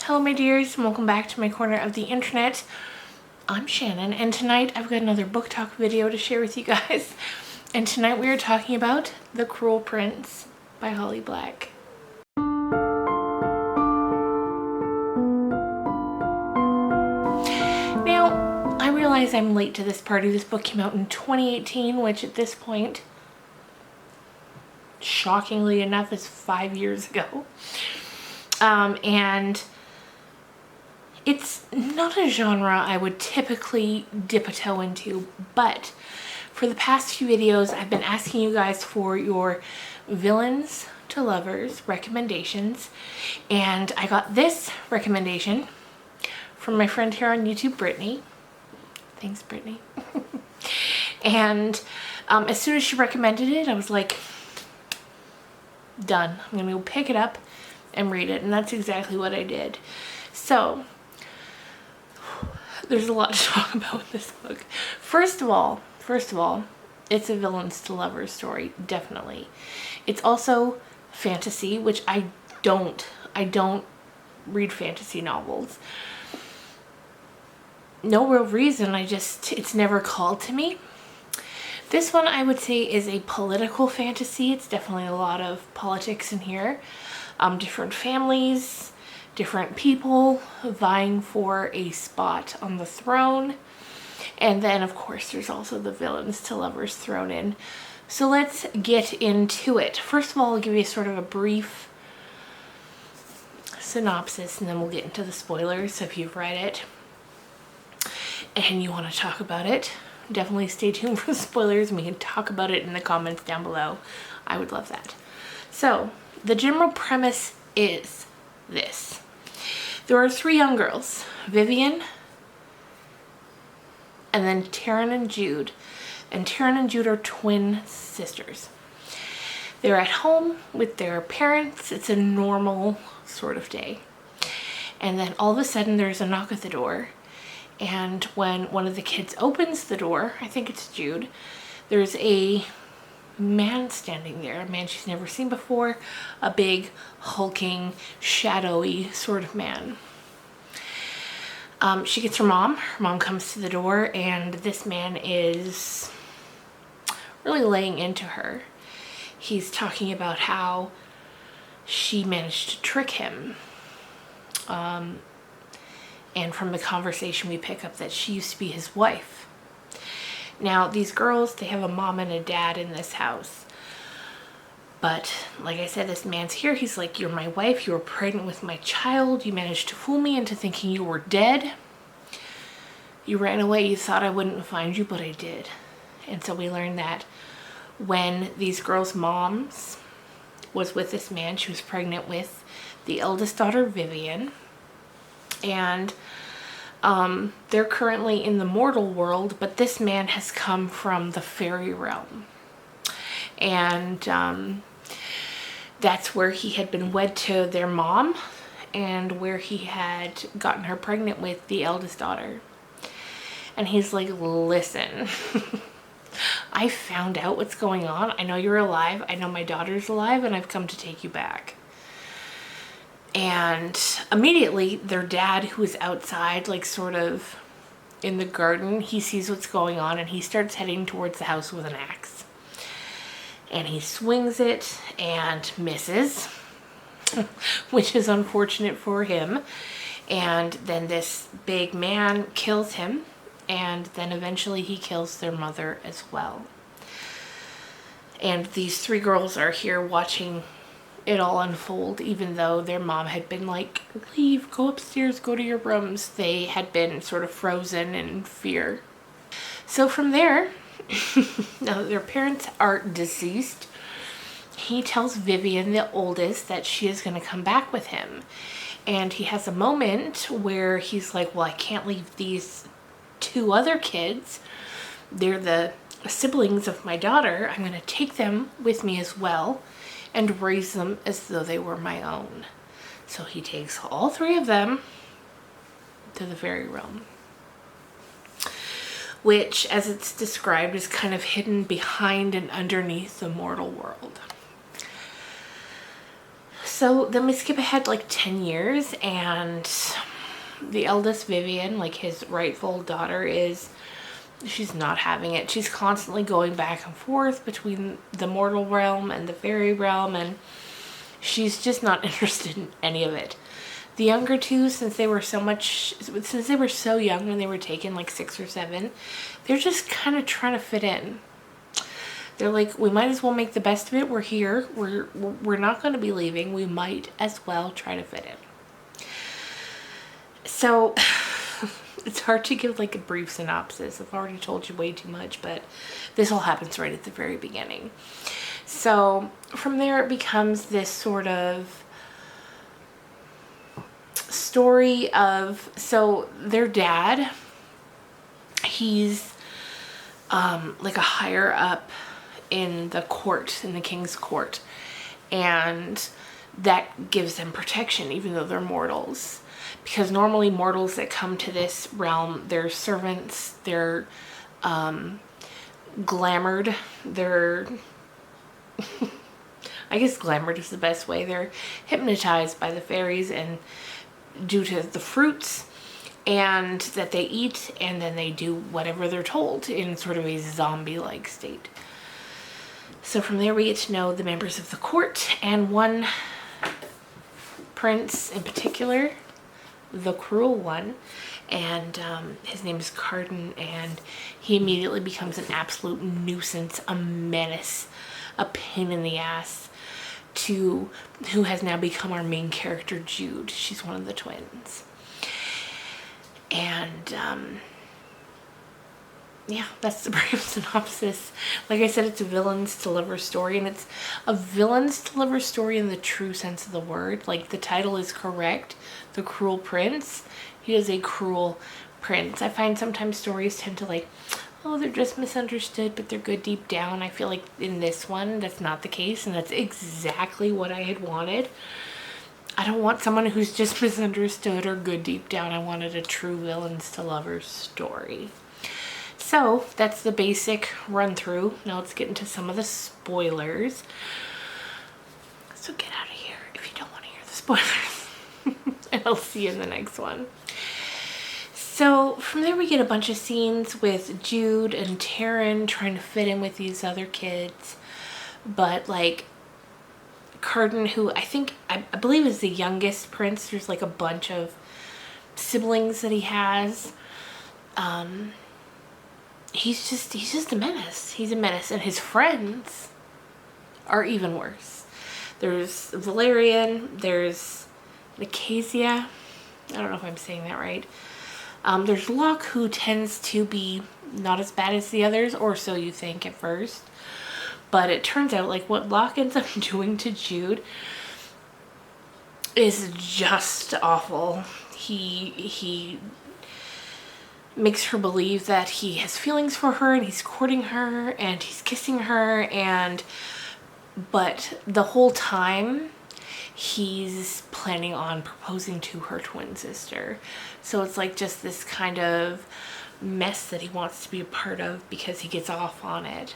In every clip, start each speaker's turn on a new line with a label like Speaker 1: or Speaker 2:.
Speaker 1: Hello my dears, and welcome back to my corner of the internet. I'm Shannon, and tonight I've got another book talk video to share with you guys. And tonight we are talking about The Cruel Prince by Holly Black. Now, I realize I'm late to this party. This book came out in 2018, which at this point, shockingly enough, is 5 years ago. And it's not a genre I would typically dip a toe into, but for the past few videos I've been asking you guys for your villains to lovers recommendations, and I got this recommendation from my friend here on YouTube, Brittany. Thanks, Brittany. And as soon as she recommended it, I was like, done. I'm gonna go pick it up and read it, and that's exactly what I did. So there's a lot to talk about with this book. First of all, it's a villains to lovers story, definitely. It's also fantasy, which I don't read fantasy novels. No real reason, it's never called to me. This one I would say is a political fantasy. It's definitely a lot of politics in here. Different families, different people vying for a spot on the throne. And then of course there's also the villains to lovers thrown in. So let's get into it. First of all, I'll give you sort of a brief synopsis, and then we'll get into the spoilers. So if you've read it and you want to talk about it, definitely stay tuned for the spoilers, and we can talk about it in the comments down below. I would love that. So the general premise is this. There are three young girls, Vivian, and then Taryn and Jude. And Taryn and Jude are twin sisters. They're at home with their parents. It's a normal sort of day. And then all of a sudden there's a knock at the door. And when one of the kids opens the door, I think it's Jude, there's a man standing there, a man she's never seen before, a big, hulking, shadowy sort of man. She gets her mom. Her mom comes to the door, and this man is really laying into her. He's talking about how she managed to trick him. And from the conversation we pick up that she used to be his wife. Now, these girls, they have a mom and a dad in this house. But, like I said, this man's here. He's like, you're my wife. You were pregnant with my child. You managed to fool me into thinking you were dead. You ran away. You thought I wouldn't find you, but I did. And so we learned that when these girls' moms was with this man, she was pregnant with the eldest daughter, Vivian. And they're currently in the mortal world, but this man has come from the fairy realm. And that's where he had been wed to their mom, and where he had gotten her pregnant with the eldest daughter. And he's like, listen, I found out what's going on. I know you're alive. I know my daughter's alive, and I've come to take you back. And immediately their dad, who is outside, like sort of in the garden, he sees what's going on, and he starts heading towards the house with an axe. And he swings it and misses, which is unfortunate for him. And then this big man kills him, and then eventually he kills their mother as well. And these three girls are here watching it all unfold, even though their mom had been like, leave, go upstairs, go to your rooms. They had been sort of frozen in fear. So from there, now that their parents are deceased, he tells Vivian, the oldest, that she is going to come back with him. And he has a moment where he's like, well, I can't leave these two other kids. They're the siblings of my daughter. I'm going to take them with me as well and raise them as though they were my own. So he takes all three of them to the fairy realm, which, as it's described, is kind of hidden behind and underneath the mortal world. So then we skip ahead like 10 years, and the eldest Vivian, like his rightful daughter, she's not having it. She's constantly going back and forth between the mortal realm and the fairy realm, and she's just not interested in any of it. The younger two, since they were so young when they were taken, like 6 or 7, they're just kind of trying to fit in. They're like, we might as well make the best of it. We're here. We're not going to be leaving. We might as well try to fit in. So it's hard to give like a brief synopsis. I've already told you way too much, but this all happens right at the very beginning. So from there it becomes this sort of story of, so their dad, he's like a higher up in the court, in the king's court, and that gives them protection even though they're mortals, because normally mortals that come to this realm, they're servants, they're glamored, they're I guess glamored is the best way. They're hypnotized by the fairies and due to the fruits and that they eat, and then they do whatever they're told in sort of a zombie-like state. So from there we get to know the members of the court, and one prince in particular, the cruel one, and his name is Cardan, and he immediately becomes an absolute nuisance, a menace, a pain in the ass to who has now become our main character, Jude. She's one of the twins. And yeah, that's the brief synopsis. Like I said, it's a villains to lover story, and it's a villains to lover story in the true sense of the word. Like, the title is correct. The Cruel Prince. He is a cruel prince. I find sometimes stories tend to like, oh, they're just misunderstood, but they're good deep down. I feel like in this one, that's not the case, and that's exactly what I had wanted. I don't want someone who's just misunderstood or good deep down. I wanted a true villains to lovers story. So that's the basic run through. Now let's get into some of the spoilers. So get out of here if you don't want to hear the spoilers. And I'll see you in the next one. So from there we get a bunch of scenes with Jude and Taryn trying to fit in with these other kids. But like Cardan, who I believe is the youngest prince, there's like a bunch of siblings that he has. He's just a menace. He's a menace, and his friends are even worse. There's Valerian, there's Nicasia. I don't know if I'm saying that right. There's Locke, who tends to be not as bad as the others, or so you think at first. But it turns out, like, what Locke ends up doing to Jude is just awful. He makes her believe that he has feelings for her, and he's courting her, and he's kissing her, but the whole time he's planning on proposing to her twin sister. So it's like just this kind of mess that he wants to be a part of because he gets off on it.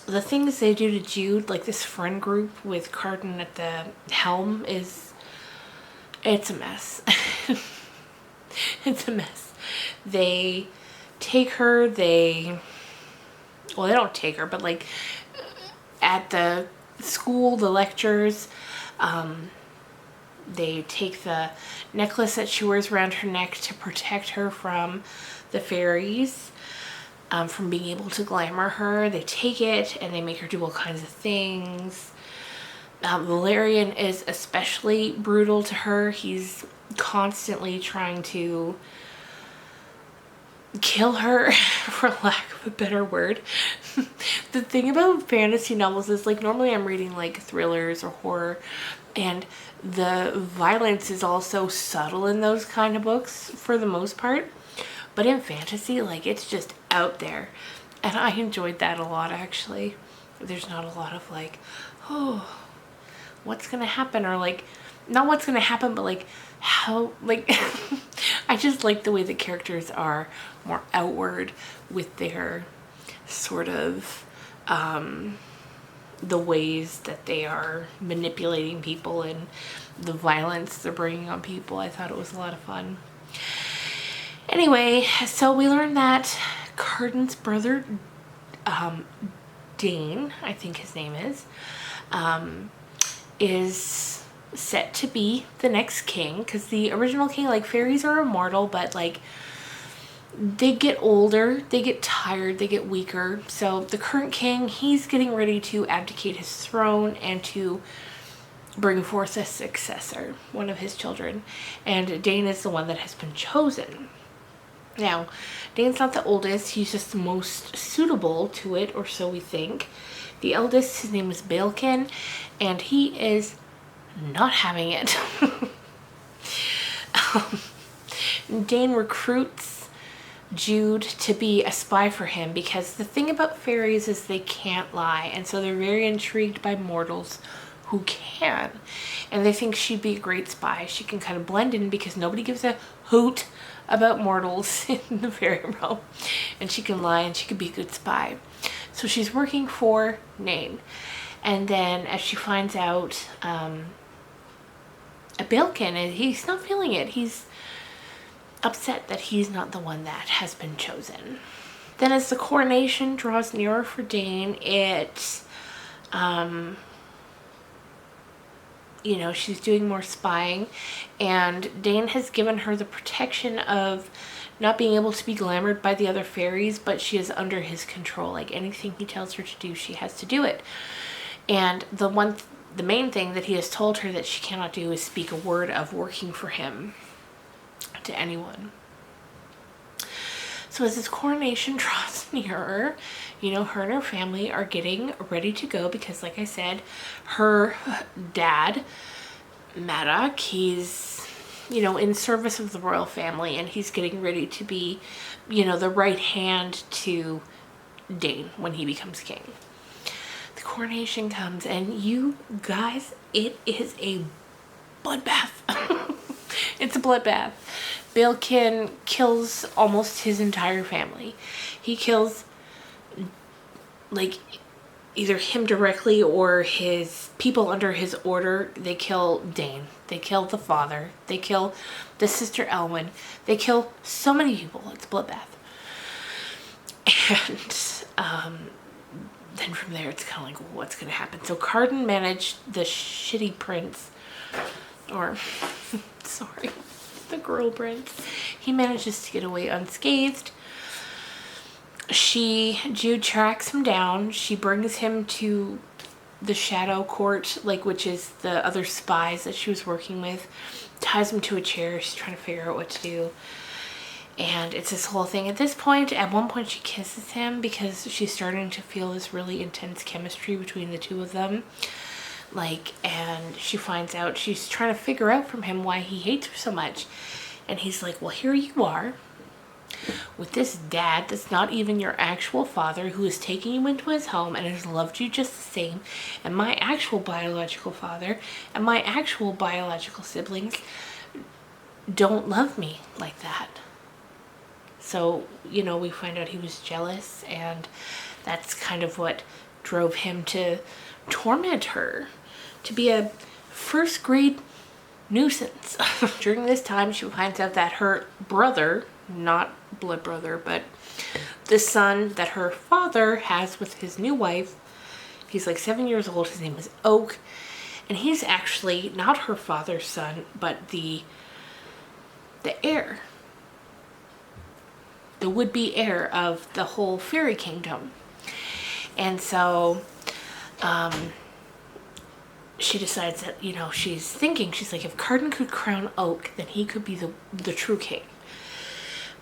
Speaker 1: The things they do to Jude, like this friend group with Cardan at the helm, it's a mess. It's a mess. They take her, they don't take her, but like at the school, the lectures, they take the necklace that she wears around her neck to protect her from the fairies, from being able to glamour her. They take it and they make her do all kinds of things. Valerian is especially brutal to her. He's constantly trying to kill her, for lack of a better word. The thing about fantasy novels is, like, normally I'm reading like thrillers or horror, and the violence is also subtle in those kind of books for the most part. But in fantasy, like, it's just out there. And I enjoyed that a lot, actually. There's not a lot of like, oh, what's gonna happen? Or like, not what's gonna happen, but like, how, like, I just like the way the characters are more outward with their sort of the ways that they are manipulating people and the violence they're bringing on people. I thought it was a lot of fun. Anyway, so we learned that Cardan's brother, Dane, I think his name is set to be the next king, because the original king, like, fairies are immortal, but like they get older, they get tired, they get weaker. So the current king, he's getting ready to abdicate his throne and to bring forth a successor, one of his children, and Dane is the one that has been chosen. Now, Dane's not the oldest, he's just the most suitable to it, or so we think. The eldest, his name is Baelkin, and he is not having it. Dane recruits Jude to be a spy for him, because the thing about fairies is they can't lie, and so they're very intrigued by mortals who can, and they think she'd be a great spy. She can kind of blend in because nobody gives a hoot about mortals in the fairy realm, and she can lie and she could be a good spy. So she's working for Nain, and then as she finds out Baelkin, he's not feeling it. He's upset that he's not the one that has been chosen. Then as the coronation draws nearer for Dane, she's doing more spying, and Dane has given her the protection of not being able to be glamored by the other fairies, but she is under his control. Like, anything he tells her to do, she has to do it. And the main thing that he has told her that she cannot do is speak a word of working for him to anyone. So as his coronation draws nearer, her and her family are getting ready to go, because like I said, her dad, Madoc, he's, in service of the royal family, and he's getting ready to be, the right hand to Dane when he becomes king. The coronation comes, and you guys, it is a bloodbath. It's a bloodbath. Baelkin kills almost his entire family. He kills, like, either him directly or his people under his order. They kill Dane. They kill the father. They kill the sister Elwyn. They kill so many people. It's a bloodbath. And then from there, it's kind of like, what's going to happen? So Cardan managed the shitty prince, or sorry, the girl prince. He manages to get away unscathed. Jude tracks him down. She brings him to the Shadow Court, which is the other spies that she was working with. Ties him to a chair. She's trying to figure out what to do. And it's this whole thing. At one point she kisses him, because she's starting to feel this really intense chemistry between the two of them. And she finds out, she's trying to figure out from him why he hates her so much. And he's like, well, here you are with this dad that's not even your actual father, who is taking you into his home and has loved you just the same, and my actual biological father and my actual biological siblings don't love me like that. So, we find out he was jealous, and that's kind of what drove him to torment her, to be a first grade nuisance. During this time, she finds out that her brother, not blood brother, but the son that her father has with his new wife, he's 7 years old, his name is Oak, and he's actually not her father's son, but the heir, the would-be heir of the whole fairy kingdom. And so she decides that, she's like, if Cardan could crown Oak, then he could be the true king.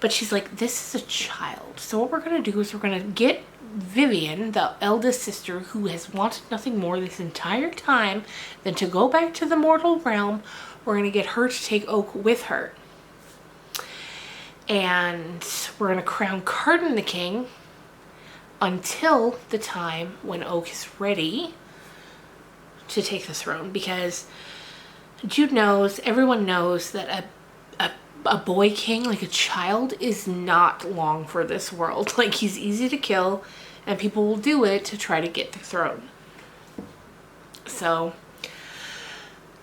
Speaker 1: But she's like, this is a child. So what we're going to do is we're going to get Vivian, the eldest sister, who has wanted nothing more this entire time than to go back to the mortal realm. We're going to get her to take Oak with her. And we're going to crown Cardan the king until the time when Oak is ready to take the throne. Because Jude knows, everyone knows that a boy king, a child, is not long for this world. He's easy to kill, and people will do it to try to get the throne. So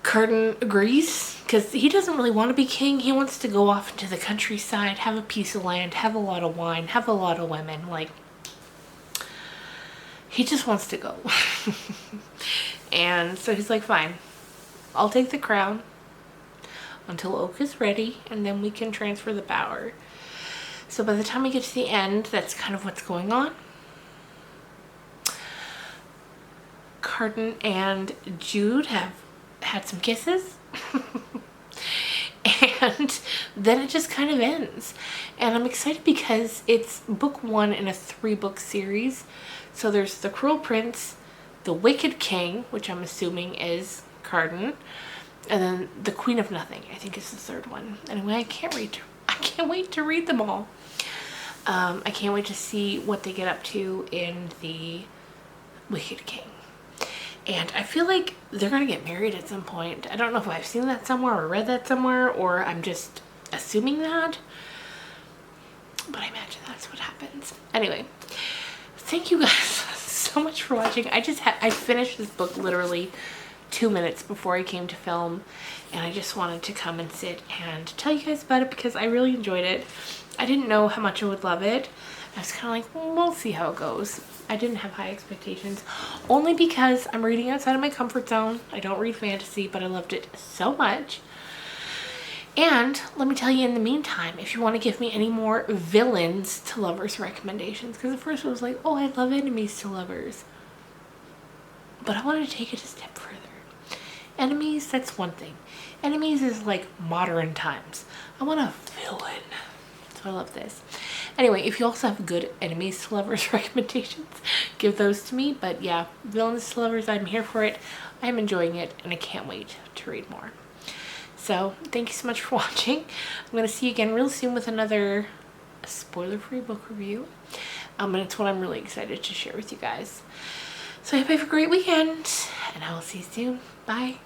Speaker 1: Cardan agrees because he doesn't really want to be king. He wants to go off into the countryside, have a piece of land, have a lot of wine, have a lot of women. Like, he just wants to go. And so he's like, fine, I'll take the crown until Oak is ready, and then we can transfer the power. So by the time we get to the end, that's kind of what's going on. Cardan and Jude have had some kisses. And then it just kind of ends. And I'm excited because it's book 1 in a 3-book series. So there's The Cruel Prince, The Wicked King, which I'm assuming is Cardan, and then The Queen of Nothing, I think is the 3rd one. Anyway, I can't wait to read them all. I can't wait to see what they get up to in The Wicked King. And I feel like they're going to get married at some point. I don't know if I've seen that somewhere or read that somewhere, or I'm just assuming that. But I imagine that's what happens. Anyway, thank you guys so much for watching. I finished this book literally 2 minutes before I came to film. And I just wanted to come and sit and tell you guys about it because I really enjoyed it. I didn't know how much I would love it. I was kind of like, well, we'll see how it goes. I didn't have high expectations, only because I'm reading outside of my comfort zone. I don't read fantasy, but I loved it so much. And let me tell you, in the meantime, if you want to give me any more villains to lovers recommendations, because at first I was like, oh, I love enemies to lovers, but I want to take it a step further. Enemies, that's one thing. Enemies is like modern times. I want a villain. So I love this. Anyway, if you also have good enemies to lovers recommendations, give those to me. But yeah, villains to lovers, I'm here for it. I'm enjoying it, and I can't wait to read more. So thank you so much for watching. I'm going to see you again real soon with another spoiler-free book review. And it's one I'm really excited to share with you guys. So I hope you have a great weekend, and I will see you soon. Bye.